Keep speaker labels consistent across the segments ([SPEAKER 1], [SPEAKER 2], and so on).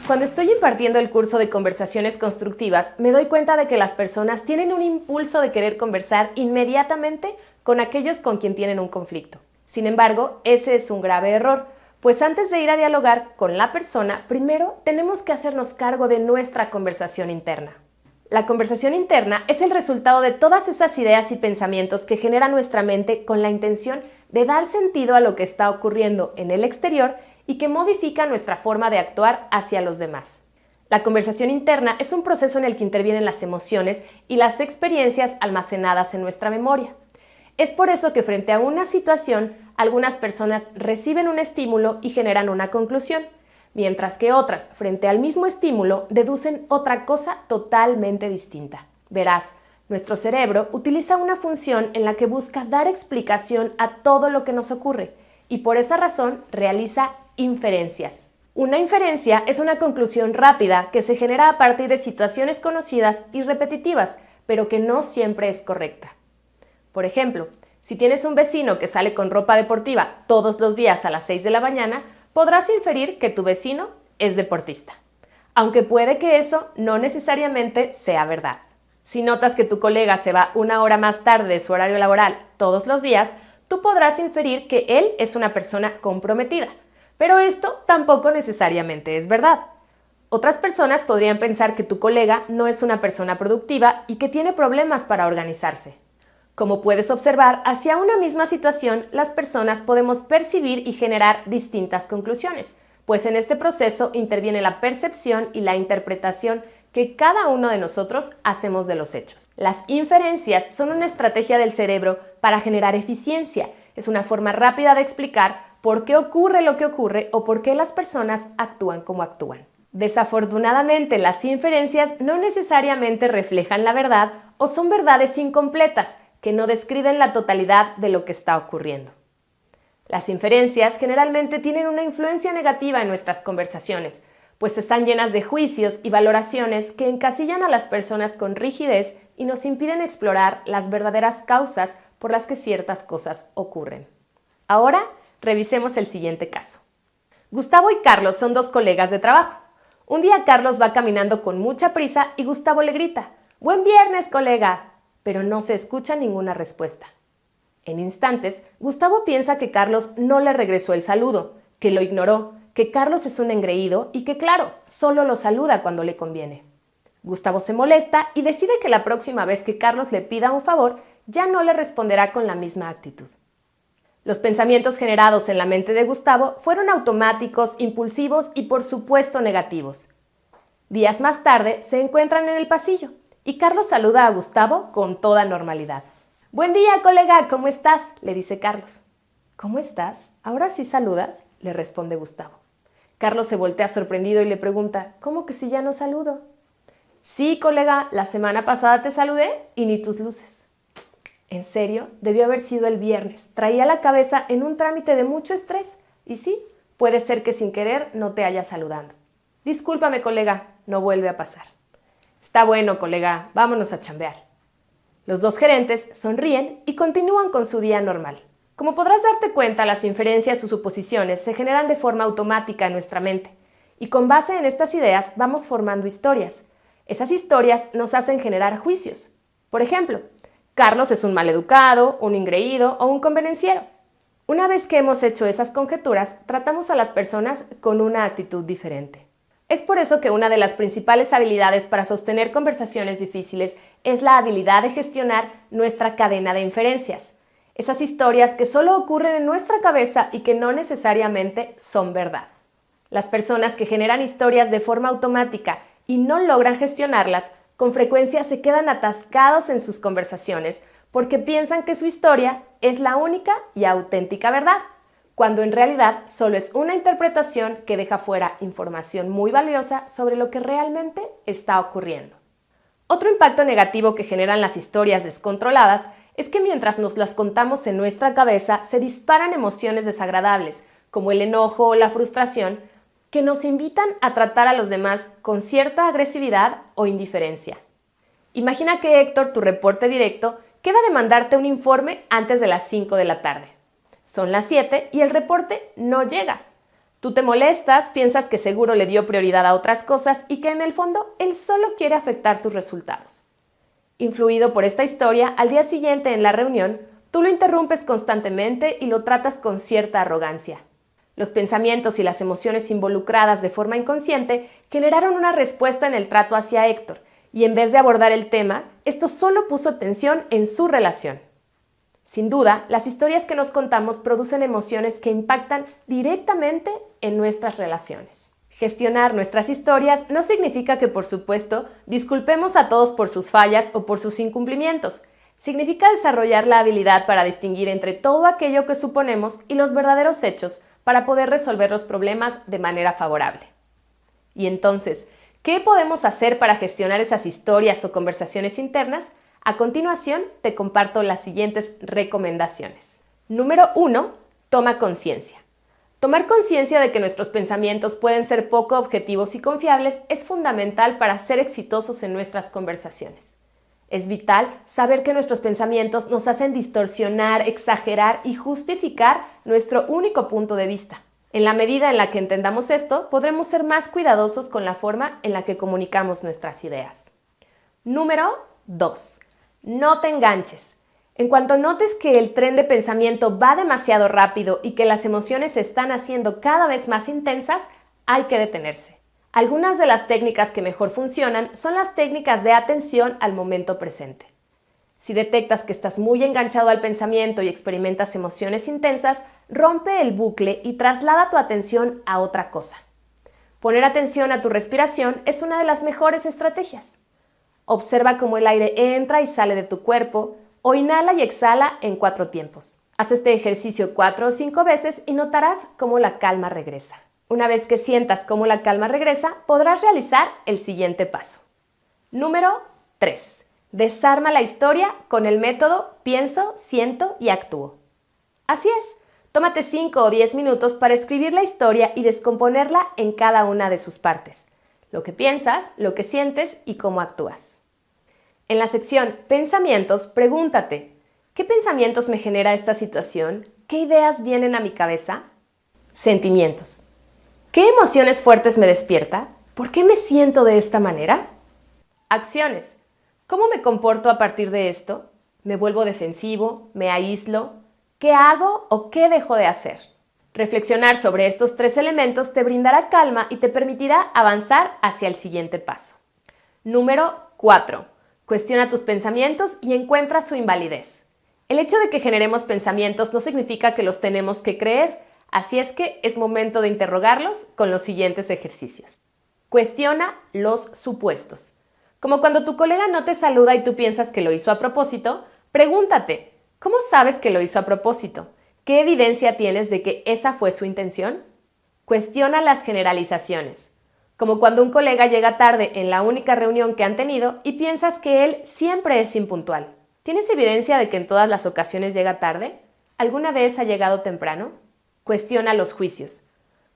[SPEAKER 1] Cuando estoy impartiendo el curso de conversaciones constructivas, me doy cuenta de que las personas tienen un impulso de querer conversar inmediatamente con aquellos con quien tienen un conflicto. Sin embargo, ese es un grave error, pues antes de ir a dialogar con la persona, primero tenemos que hacernos cargo de nuestra conversación interna. La conversación interna es el resultado de todas esas ideas y pensamientos que genera nuestra mente con la intención de dar sentido a lo que está ocurriendo en el exterior y que modifica nuestra forma de actuar hacia los demás. La conversación interna es un proceso en el que intervienen las emociones y las experiencias almacenadas en nuestra memoria. Es por eso que frente a una situación, algunas personas reciben un estímulo y generan una conclusión, mientras que otras, frente al mismo estímulo, deducen otra cosa totalmente distinta. Verás, nuestro cerebro utiliza una función en la que busca dar explicación a todo lo que nos ocurre y por esa razón realiza inferencias. Una inferencia es una conclusión rápida que se genera a partir de situaciones conocidas y repetitivas, pero que no siempre es correcta. Por ejemplo, si tienes un vecino que sale con ropa deportiva todos los días a las 6 de la mañana, podrás inferir que tu vecino es deportista, aunque puede que eso no necesariamente sea verdad. Si notas que tu colega se va 1 hora más tarde de su horario laboral todos los días, tú podrás inferir que él es una persona comprometida, pero esto tampoco necesariamente es verdad. Otras personas podrían pensar que tu colega no es una persona productiva y que tiene problemas para organizarse. Como puedes observar, hacia una misma situación, las personas podemos percibir y generar distintas conclusiones, pues en este proceso interviene la percepción y la interpretación que cada uno de nosotros hacemos de los hechos. Las inferencias son una estrategia del cerebro para generar eficiencia. Es una forma rápida de explicar por qué ocurre lo que ocurre o por qué las personas actúan como actúan. Desafortunadamente, las inferencias no necesariamente reflejan la verdad o son verdades incompletas, que no describen la totalidad de lo que está ocurriendo. Las inferencias generalmente tienen una influencia negativa en nuestras conversaciones, pues están llenas de juicios y valoraciones que encasillan a las personas con rigidez y nos impiden explorar las verdaderas causas por las que ciertas cosas ocurren. Ahora, revisemos el siguiente caso. Gustavo y Carlos son 2 colegas de trabajo. Un día Carlos va caminando con mucha prisa y Gustavo le grita: «¡Buen viernes, colega!», pero no se escucha ninguna respuesta. En instantes, Gustavo piensa que Carlos no le regresó el saludo, que lo ignoró, que Carlos es un engreído y que, claro, solo lo saluda cuando le conviene. Gustavo se molesta y decide que la próxima vez que Carlos le pida un favor, ya no le responderá con la misma actitud. Los pensamientos generados en la mente de Gustavo fueron automáticos, impulsivos y, por supuesto, negativos. Días más tarde, se encuentran en el pasillo y Carlos saluda a Gustavo con toda normalidad. «Buen día, colega, ¿cómo estás?», le dice Carlos. «¿Cómo estás? ¿Ahora sí saludas?», le responde Gustavo. Carlos se voltea sorprendido y le pregunta: «¿Cómo que si ya no saludo?». «Sí, colega, la semana pasada te saludé y ni tus luces». «¿En serio? Debió haber sido el viernes. Traía la cabeza en un trámite de mucho estrés. Y sí, puede ser que sin querer no te haya saludado». «Discúlpame, colega, no vuelve a pasar». «Está bueno, colega, vámonos a chambear». Los 2 gerentes sonríen y continúan con su día normal. Como podrás darte cuenta, las inferencias o suposiciones se generan de forma automática en nuestra mente, y con base en estas ideas vamos formando historias. Esas historias nos hacen generar juicios. Por ejemplo, Carlos es un maleducado, un engreído o un convenenciero. Una vez que hemos hecho esas conjeturas, tratamos a las personas con una actitud diferente. Es por eso que una de las principales habilidades para sostener conversaciones difíciles es la habilidad de gestionar nuestra cadena de inferencias. Esas historias que solo ocurren en nuestra cabeza y que no necesariamente son verdad. Las personas que generan historias de forma automática y no logran gestionarlas, con frecuencia se quedan atascados en sus conversaciones porque piensan que su historia es la única y auténtica verdad, cuando en realidad solo es una interpretación que deja fuera información muy valiosa sobre lo que realmente está ocurriendo. Otro impacto negativo que generan las historias descontroladas es que mientras nos las contamos en nuestra cabeza se disparan emociones desagradables, como el enojo o la frustración, que nos invitan a tratar a los demás con cierta agresividad o indiferencia. Imagina que Héctor, tu reporte directo, queda de mandarte un informe antes de las 5 de la tarde. Son las 7 y el reporte no llega. Tú te molestas, piensas que seguro le dio prioridad a otras cosas y que en el fondo él solo quiere afectar tus resultados. Influido por esta historia, al día siguiente en la reunión, tú lo interrumpes constantemente y lo tratas con cierta arrogancia. Los pensamientos y las emociones involucradas de forma inconsciente generaron una respuesta en el trato hacia Héctor, y en vez de abordar el tema, esto solo puso tensión en su relación. Sin duda, las historias que nos contamos producen emociones que impactan directamente en nuestras relaciones. Gestionar nuestras historias no significa que, por supuesto, disculpemos a todos por sus fallas o por sus incumplimientos. Significa desarrollar la habilidad para distinguir entre todo aquello que suponemos y los verdaderos hechos para poder resolver los problemas de manera favorable. Y entonces, ¿qué podemos hacer para gestionar esas historias o conversaciones internas? A continuación, te comparto las siguientes recomendaciones. Número 1. Toma conciencia. Tomar conciencia de que nuestros pensamientos pueden ser poco objetivos y confiables es fundamental para ser exitosos en nuestras conversaciones. Es vital saber que nuestros pensamientos nos hacen distorsionar, exagerar y justificar nuestro único punto de vista. En la medida en la que entendamos esto, podremos ser más cuidadosos con la forma en la que comunicamos nuestras ideas. Número 2. No te enganches. En cuanto notes que el tren de pensamiento va demasiado rápido y que las emociones se están haciendo cada vez más intensas, hay que detenerse. Algunas de las técnicas que mejor funcionan son las técnicas de atención al momento presente. Si detectas que estás muy enganchado al pensamiento y experimentas emociones intensas, rompe el bucle y traslada tu atención a otra cosa. Poner atención a tu respiración es una de las mejores estrategias. Observa cómo el aire entra y sale de tu cuerpo, o inhala y exhala en 4 tiempos. Haz este ejercicio 4 o 5 veces y notarás cómo la calma regresa. Una vez que sientas cómo la calma regresa, podrás realizar el siguiente paso. Número 3. Desarma la historia con el método pienso, siento y actúo. Así es, tómate 5 o 10 minutos para escribir la historia y descomponerla en cada una de sus partes. Lo que piensas, lo que sientes y cómo actúas. En la sección Pensamientos, pregúntate, ¿qué pensamientos me genera esta situación? ¿Qué ideas vienen a mi cabeza? Sentimientos. ¿Qué emociones fuertes me despierta? ¿Por qué me siento de esta manera? Acciones. ¿Cómo me comporto a partir de esto? ¿Me vuelvo defensivo? ¿Me aíslo? ¿Qué hago o qué dejo de hacer? Reflexionar sobre estos 3 elementos te brindará calma y te permitirá avanzar hacia el siguiente paso. Número 4. Cuestiona tus pensamientos y encuentra su invalidez. El hecho de que generemos pensamientos no significa que los tenemos que creer, así es que es momento de interrogarlos con los siguientes ejercicios. Cuestiona los supuestos. Como cuando tu colega no te saluda y tú piensas que lo hizo a propósito, pregúntate, ¿cómo sabes que lo hizo a propósito? ¿Qué evidencia tienes de que esa fue su intención? Cuestiona las generalizaciones. Como cuando un colega llega tarde en la única reunión que han tenido y piensas que él siempre es impuntual. ¿Tienes evidencia de que en todas las ocasiones llega tarde? ¿Alguna vez ha llegado temprano? Cuestiona los juicios.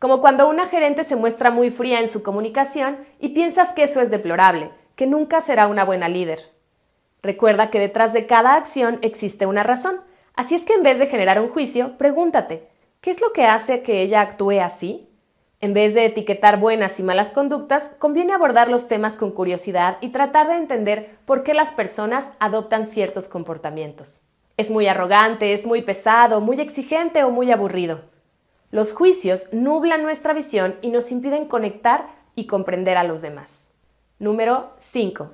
[SPEAKER 1] Como cuando una gerente se muestra muy fría en su comunicación y piensas que eso es deplorable, que nunca será una buena líder. Recuerda que detrás de cada acción existe una razón, así es que en vez de generar un juicio, pregúntate, ¿qué es lo que hace que ella actúe así? En vez de etiquetar buenas y malas conductas, conviene abordar los temas con curiosidad y tratar de entender por qué las personas adoptan ciertos comportamientos. ¿Es muy arrogante, es muy pesado, muy exigente o muy aburrido? Los juicios nublan nuestra visión y nos impiden conectar y comprender a los demás. Número 5.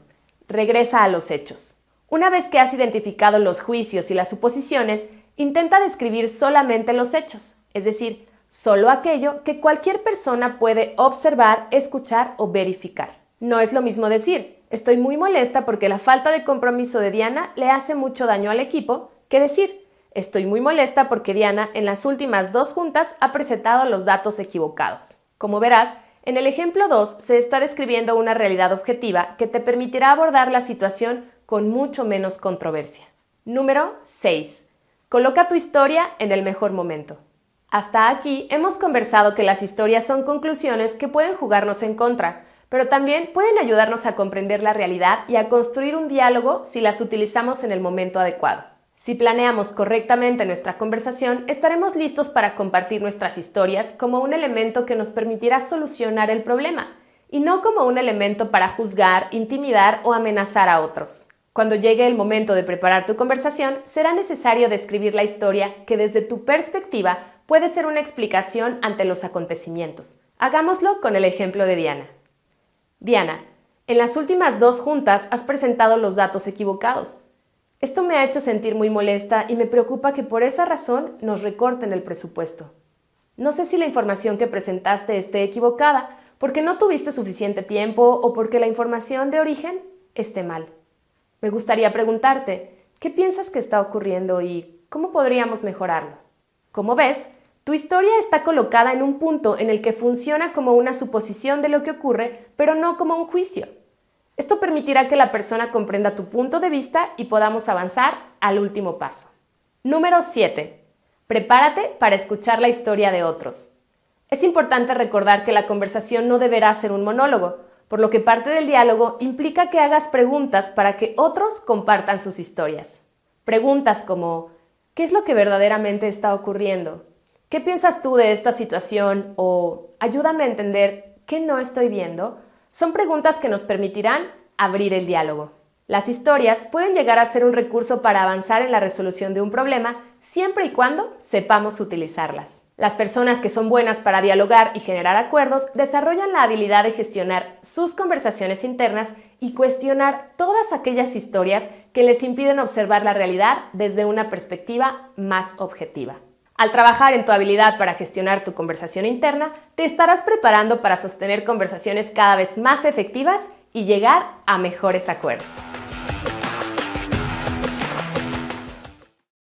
[SPEAKER 1] Regresa a los hechos. Una vez que has identificado los juicios y las suposiciones, intenta describir solamente los hechos, es decir, solo aquello que cualquier persona puede observar, escuchar o verificar. No es lo mismo decir, estoy muy molesta porque la falta de compromiso de Diana le hace mucho daño al equipo, que decir, estoy muy molesta porque Diana en las últimas 2 juntas ha presentado los datos equivocados. Como verás, en el ejemplo 2 se está describiendo una realidad objetiva que te permitirá abordar la situación con mucho menos controversia. Número 6. Coloca tu historia en el mejor momento. Hasta aquí hemos conversado que las historias son conclusiones que pueden jugarnos en contra, pero también pueden ayudarnos a comprender la realidad y a construir un diálogo si las utilizamos en el momento adecuado. Si planeamos correctamente nuestra conversación, estaremos listos para compartir nuestras historias como un elemento que nos permitirá solucionar el problema, y no como un elemento para juzgar, intimidar o amenazar a otros. Cuando llegue el momento de preparar tu conversación, será necesario describir la historia que desde tu perspectiva puede ser una explicación ante los acontecimientos. Hagámoslo con el ejemplo de Diana. Diana, en las últimas 2 juntas has presentado los datos equivocados. Esto me ha hecho sentir muy molesta y me preocupa que por esa razón nos recorten el presupuesto. No sé si la información que presentaste esté equivocada, porque no tuviste suficiente tiempo o porque la información de origen esté mal. Me gustaría preguntarte, ¿qué piensas que está ocurriendo y cómo podríamos mejorarlo? Como ves, tu historia está colocada en un punto en el que funciona como una suposición de lo que ocurre, pero no como un juicio. Esto permitirá que la persona comprenda tu punto de vista y podamos avanzar al último paso. Número 7. Prepárate para escuchar la historia de otros. Es importante recordar que la conversación no deberá ser un monólogo, por lo que parte del diálogo implica que hagas preguntas para que otros compartan sus historias. Preguntas como, ¿qué es lo que verdaderamente está ocurriendo? ¿Qué piensas tú de esta situación? O ayúdame a entender qué no estoy viendo. Son preguntas que nos permitirán abrir el diálogo. Las historias pueden llegar a ser un recurso para avanzar en la resolución de un problema siempre y cuando sepamos utilizarlas. Las personas que son buenas para dialogar y generar acuerdos desarrollan la habilidad de gestionar sus conversaciones internas y cuestionar todas aquellas historias que les impiden observar la realidad desde una perspectiva más objetiva. Al trabajar en tu habilidad para gestionar tu conversación interna, te estarás preparando para sostener conversaciones cada vez más efectivas y llegar a mejores acuerdos.